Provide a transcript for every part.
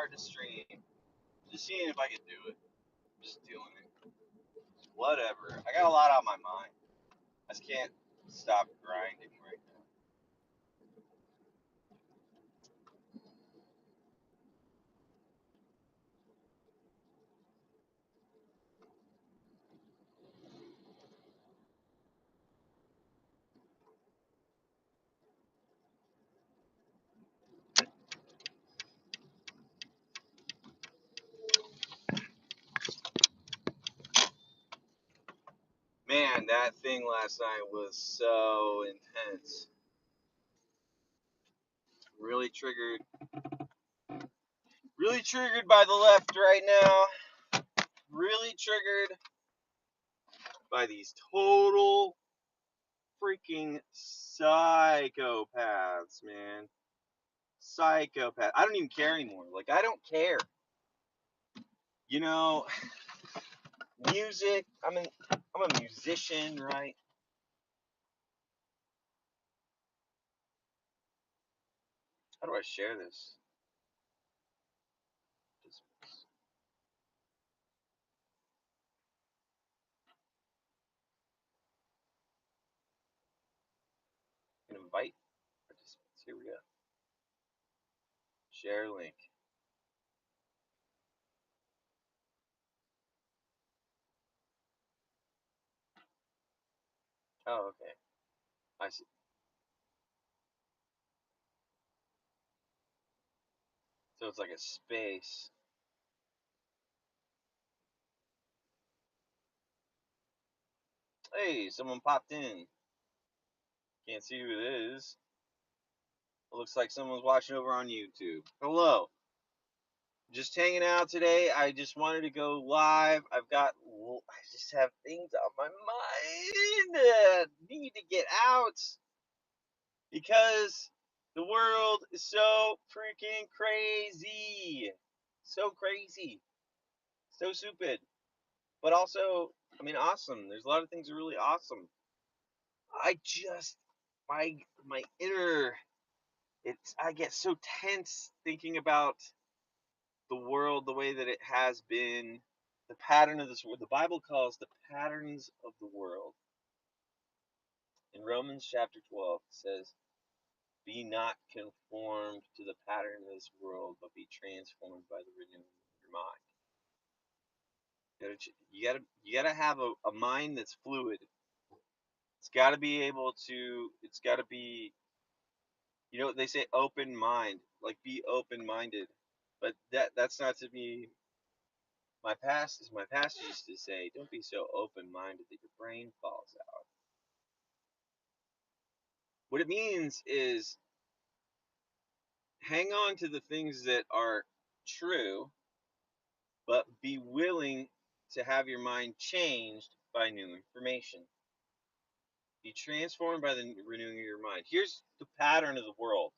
start to stream. Just seeing if I can do it. Just doing it. Whatever. I got a lot on my mind. I just can't stop grinding right now. Man, that thing last night was so intense. Really triggered. Really triggered by the left right now. Really triggered by these total freaking psychopaths, man. Psychopath. I don't even care anymore. Like, I don't care. You know, music. I'm a musician, right? How do I share this? Just invite participants. Here we go. Share link. Oh, okay. I see. So it's like a space. Hey, someone popped in. Can't see who it is. It looks like someone's watching over on YouTube. Hello. Just hanging out today. I just wanted to go live. I just have things on my mind that need to get out because the world is so freaking crazy. So crazy. So stupid. But also, I mean, awesome. There's a lot of things that are really awesome. I just, my inner, I get so tense thinking about the world the way that it has been, the pattern of this world. The Bible calls the patterns of the world. In Romans chapter 12, it says, "Be not conformed to the pattern of this world, but be transformed by the renewing of your mind." You gotta have a mind that's fluid. It's got to be able to. It's got to be. You know, they say open mind, like be open minded, but that's not to be. My past used to say, don't be so open minded that your brain falls out. What it means is hang on to the things that are true, but be willing to have your mind changed by new information. Be transformed by the renewing of your mind. Here's the pattern of the world,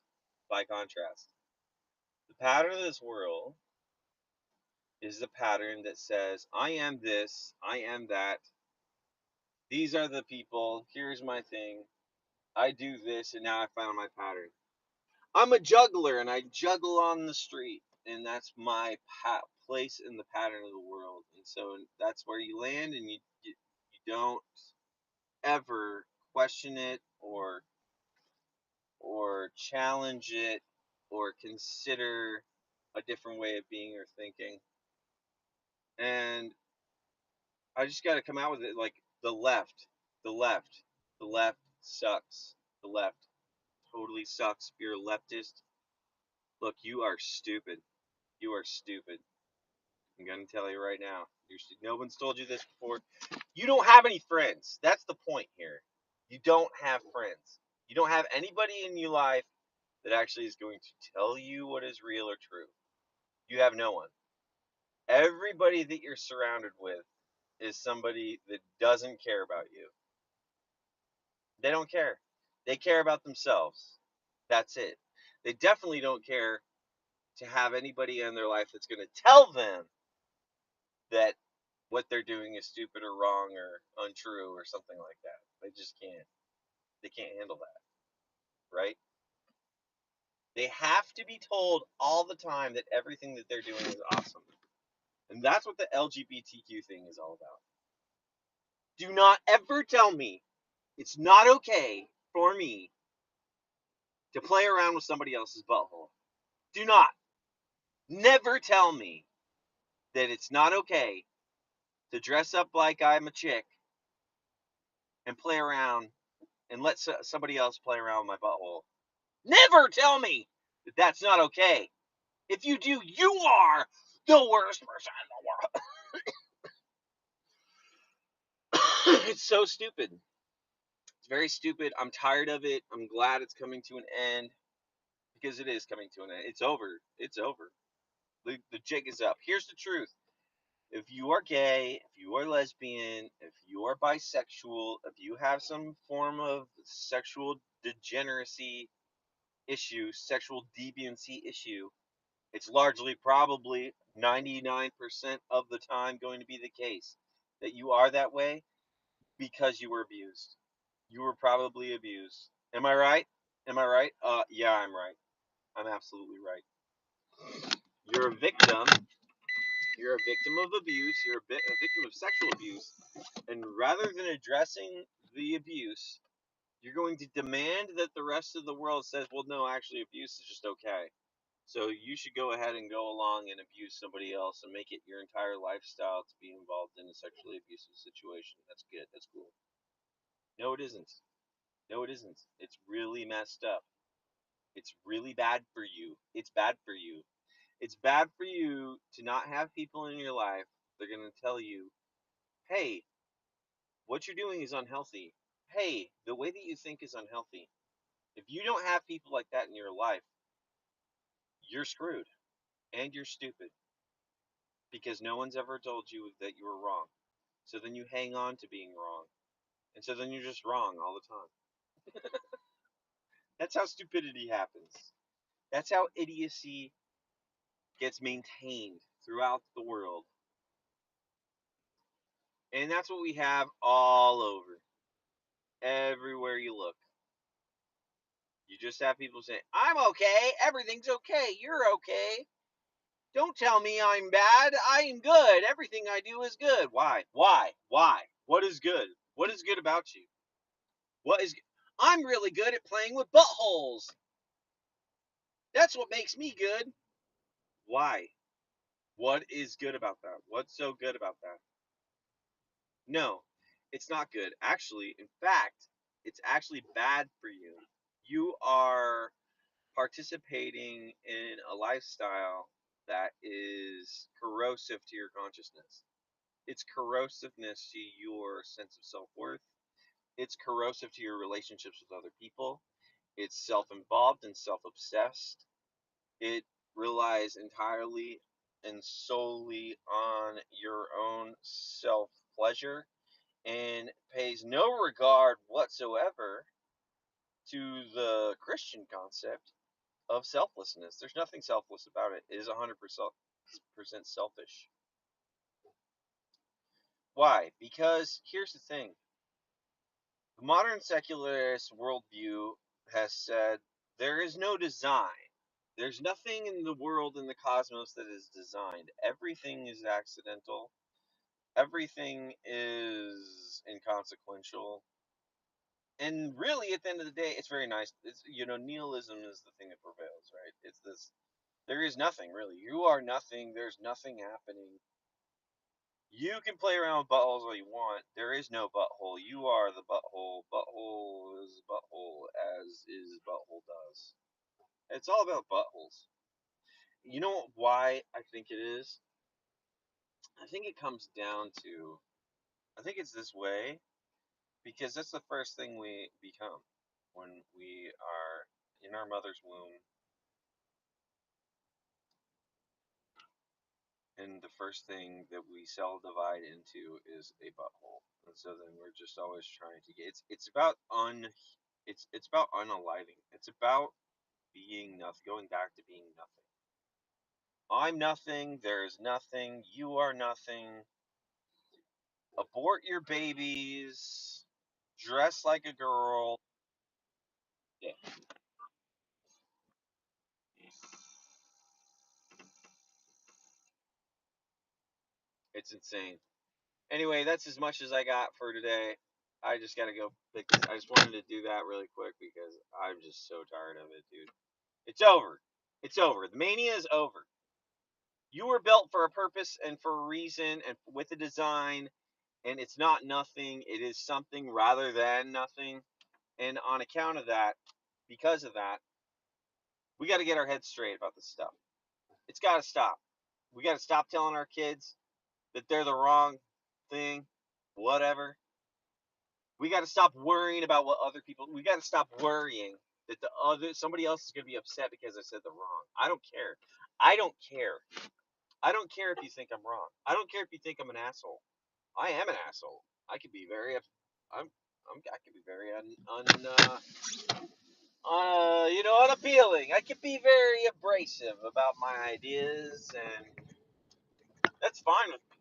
by contrast. The pattern of this world is the pattern that says, I am this, I am that, these are the people, here's my thing, I do this, and now I found my pattern. I'm a juggler, and I juggle on the street, and that's my place in the pattern of the world. And so that's where you land, and you don't ever question it or challenge it or consider a different way of being or thinking. And I just got to come out with it like the left, the left, the left sucks. The left totally sucks. If you're a leftist, look, you are stupid. You are stupid. I'm gonna tell you right now. No one's told you this before. You don't have any friends. That's the point here. You don't have friends. You don't have anybody in your life that actually is going to tell you what is real or true. You have no one. Everybody that you're surrounded with is somebody that doesn't care about you. They don't care. They care about themselves. That's it. They definitely don't care to have anybody in their life that's going to tell them that what they're doing is stupid or wrong or untrue or something like that. They just can't. They can't handle that, right? They have to be told all the time that everything that they're doing is awesome. And that's what the LGBTQ thing is all about. Do not ever tell me it's not okay for me to play around with somebody else's butthole. Do not. Never tell me that it's not okay to dress up like I'm a chick and play around and let somebody else play around with my butthole. Never tell me that that's not okay. If you do, you are the worst person in the world. It's so stupid. It's very stupid. I'm tired of it. I'm glad it's coming to an end because it is coming to an end. It's over. It's over. The jig is up. Here's the truth. If you are gay, if you are lesbian, if you are bisexual, if you have some form of sexual degeneracy issue, sexual deviancy issue, it's largely probably 99% of the time going to be the case that you are that way because you were abused. You were probably abused. Am I right? Am I right? Yeah, I'm right. I'm absolutely right. You're a victim. You're a victim of abuse. You're a victim of sexual abuse. And rather than addressing the abuse, you're going to demand that the rest of the world says, well, no, actually, abuse is just okay. So you should go ahead and go along and abuse somebody else and make it your entire lifestyle to be involved in a sexually abusive situation. That's good. That's cool. No, it isn't. No, it isn't. It's really messed up. It's really bad for you. It's bad for you. It's bad for you to not have people in your life. They're going to tell you, hey, what you're doing is unhealthy. Hey, the way that you think is unhealthy. If you don't have people like that in your life, you're screwed and you're stupid because no one's ever told you that you were wrong. So then you hang on to being wrong. And so then you're just wrong all the time. That's how stupidity happens. That's how idiocy gets maintained throughout the world. And that's what we have all over. Everywhere you look. You just have people saying, I'm okay. Everything's okay. You're okay. Don't tell me I'm bad. I am good. Everything I do is good. Why? Why? Why? What is good? What is good about you? What is? I'm really good at playing with buttholes. That's what makes me good. Why? What is good about that? What's so good about that? No, it's not good. Actually, in fact, it's actually bad for you. You are participating in a lifestyle that is corrosive to your consciousness. It's corrosiveness to your sense of self-worth. It's corrosive to your relationships with other people. It's self-involved and self-obsessed. It relies entirely and solely on your own self-pleasure and pays no regard whatsoever to the Christian concept of selflessness. There's nothing selfless about it. It is 100% selfish. Why? Because here's the thing. The modern secularist worldview has said there is no design. There's nothing in the world, in the cosmos, that is designed. Everything is accidental. Everything is inconsequential. And really, at the end of the day, it's very nice. It's, nihilism is the thing that prevails, right? It's this. There is nothing, really. You are nothing. There's nothing happening. You can play around with buttholes all you want. There is no butthole. You are the butthole. Butthole is butthole, as is butthole does. It's all about buttholes. You know why I think it is? I think it comes down to, I think it's this way because that's the first thing we become when we are in our mother's womb. And the first thing that we cell divide into is a butthole. And so then we're just always trying to get it's about unaliving. It's about being nothing, going back to being nothing. I'm nothing, there's nothing, you are nothing. Abort your babies, dress like a girl. Yeah. It's insane. Anyway, that's as much as I got for today. I just gotta go pick. I just wanted to do that really quick because I'm just so tired of it, dude. It's over. It's over. The mania is over. You were built for a purpose and for a reason and with a design, and it's not nothing. It is something rather than nothing. And on account of that, because of that, we got to get our heads straight about this stuff. It's got to stop. We got to stop telling our kids that they're the wrong thing, whatever. We got to stop worrying about what other people. We got to stop worrying that somebody else is going to be upset because I said the wrong. I don't care. I don't care. I don't care if you think I'm wrong. I don't care if you think I'm an asshole. I am an asshole. I could be very. I could be very unappealing. I could be very abrasive about my ideas, and that's fine with me.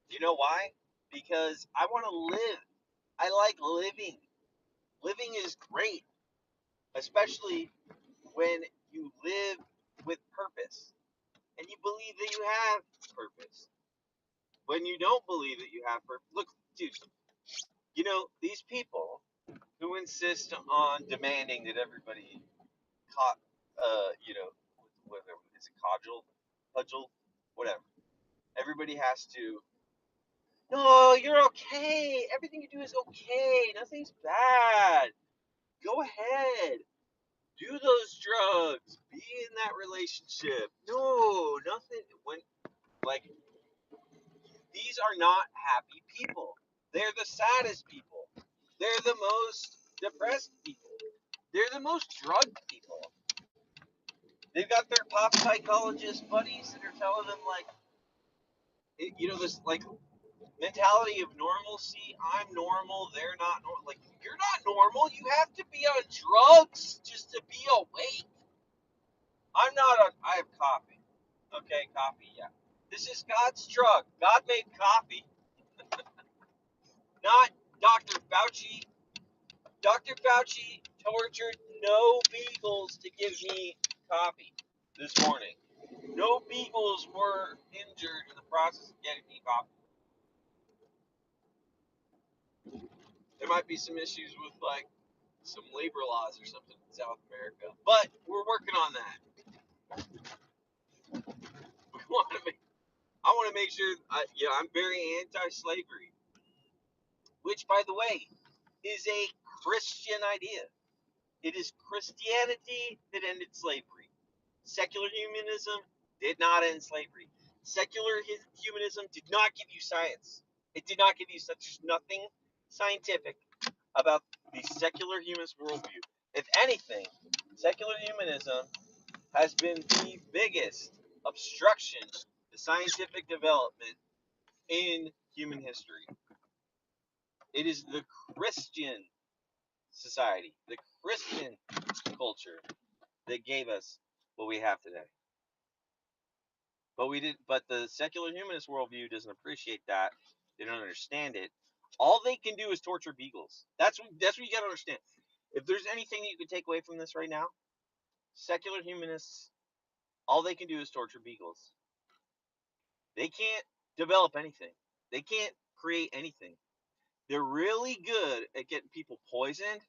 You know why? Because I want to live. I like living. Living is great, especially when you live with purpose and you believe that you have purpose. When you don't believe that you have purpose, look, dude, these people who insist on demanding that everybody caught, whatever, is it cudgel, whatever. Everybody has to. No, you're okay. Everything you do is okay. Nothing's bad. Go ahead. Do those drugs. Be in that relationship. No, nothing. Like, these are not happy people. They're the saddest people. They're the most depressed people. They're the most drugged people. They've got their pop psychologist buddies that are telling them, like, this, like, mentality of normalcy. I'm normal. They're not normal. Like, you're not normal. You have to be on drugs just to be awake. I'm not on. I have coffee. Okay, coffee. Yeah. This is God's drug. God made coffee, not Dr. Fauci. Dr. Fauci tortured no beagles to give me coffee this morning. No beagles were injured in the process of getting me coffee. There might be some issues with, like, some labor laws or something in South America, but we're working on that. I want to make sure. I'm very anti-slavery, which, by the way, is a Christian idea. It is Christianity that ended slavery. Secular humanism did not end slavery. Secular humanism did not give you science. It did not give you such. There's nothing scientific about the secular humanist worldview. If anything, secular humanism has been the biggest obstruction to scientific development in human history. It is the Christian society, the Christian culture that gave us what we have today. But the secular humanist worldview doesn't appreciate that. They don't understand it. All they can do is torture beagles. That's what you got to understand. If there's anything that you can take away from this right now, secular humanists, all they can do is torture beagles. They can't develop anything. They can't create anything. They're really good at getting people poisoned,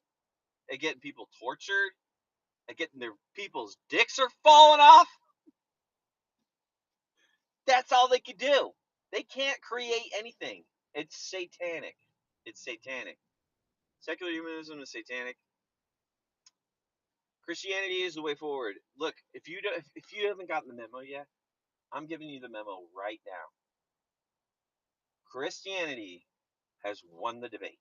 at getting people tortured, at getting people's dicks are falling off. That's all they can do. They can't create anything. It's satanic. It's satanic. Secular humanism is satanic. Christianity is the way forward. Look, if you haven't gotten the memo yet, I'm giving you the memo right now. Christianity has won the debate.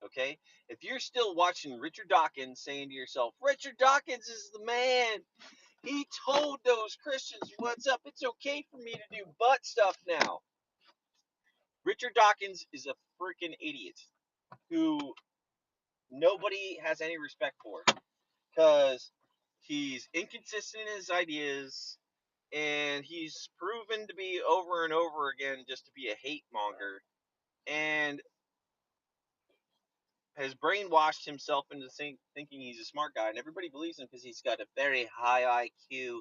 Okay? If you're still watching Richard Dawkins saying to yourself, Richard Dawkins is the man. He told those Christians what's up. It's okay for me to do butt stuff now. Richard Dawkins is a freaking idiot who nobody has any respect for because he's inconsistent in his ideas and he's proven to be over and over again just to be a hate monger and has brainwashed himself into thinking he's a smart guy, and everybody believes him because he's got a very high IQ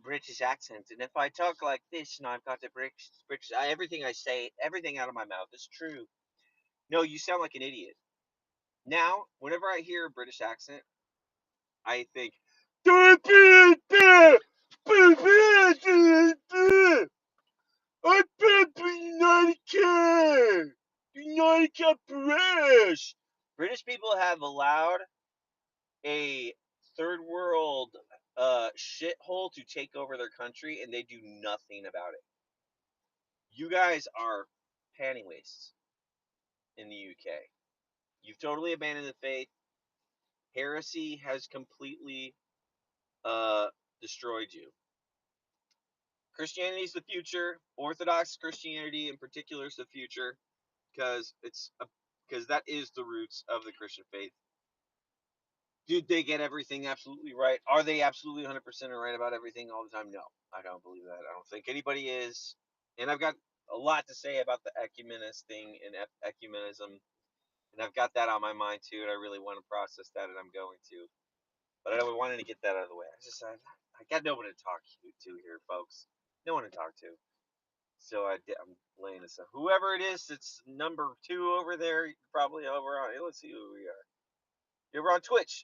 British accent, and if I talk like this, and I've got the British, everything I say, everything out of my mouth is true. No, you sound like an idiot. Now, whenever I hear a British accent, I think, United British. British people have allowed a third world shithole to take over their country, and they do nothing about it. You guys are panty wastes in the UK. You've totally abandoned the faith. Heresy has completely destroyed you. Christianity is the future. Orthodox Christianity, in particular, is the future because that is the roots of the Christian faith. Did they get everything absolutely right? Are they absolutely 100% right about everything all the time? No, I don't believe that. I don't think anybody is. And I've got a lot to say about the ecumenist thing and ecumenism, and I've got that on my mind too, and I really want to process that, and I'm going to. But I wanted to get that out of the way. I got no one to talk to here, folks. No one to talk to. So I'm laying this up. Whoever it is, it's number 2 over there. Probably over on. Let's see who we are. You're on Twitch.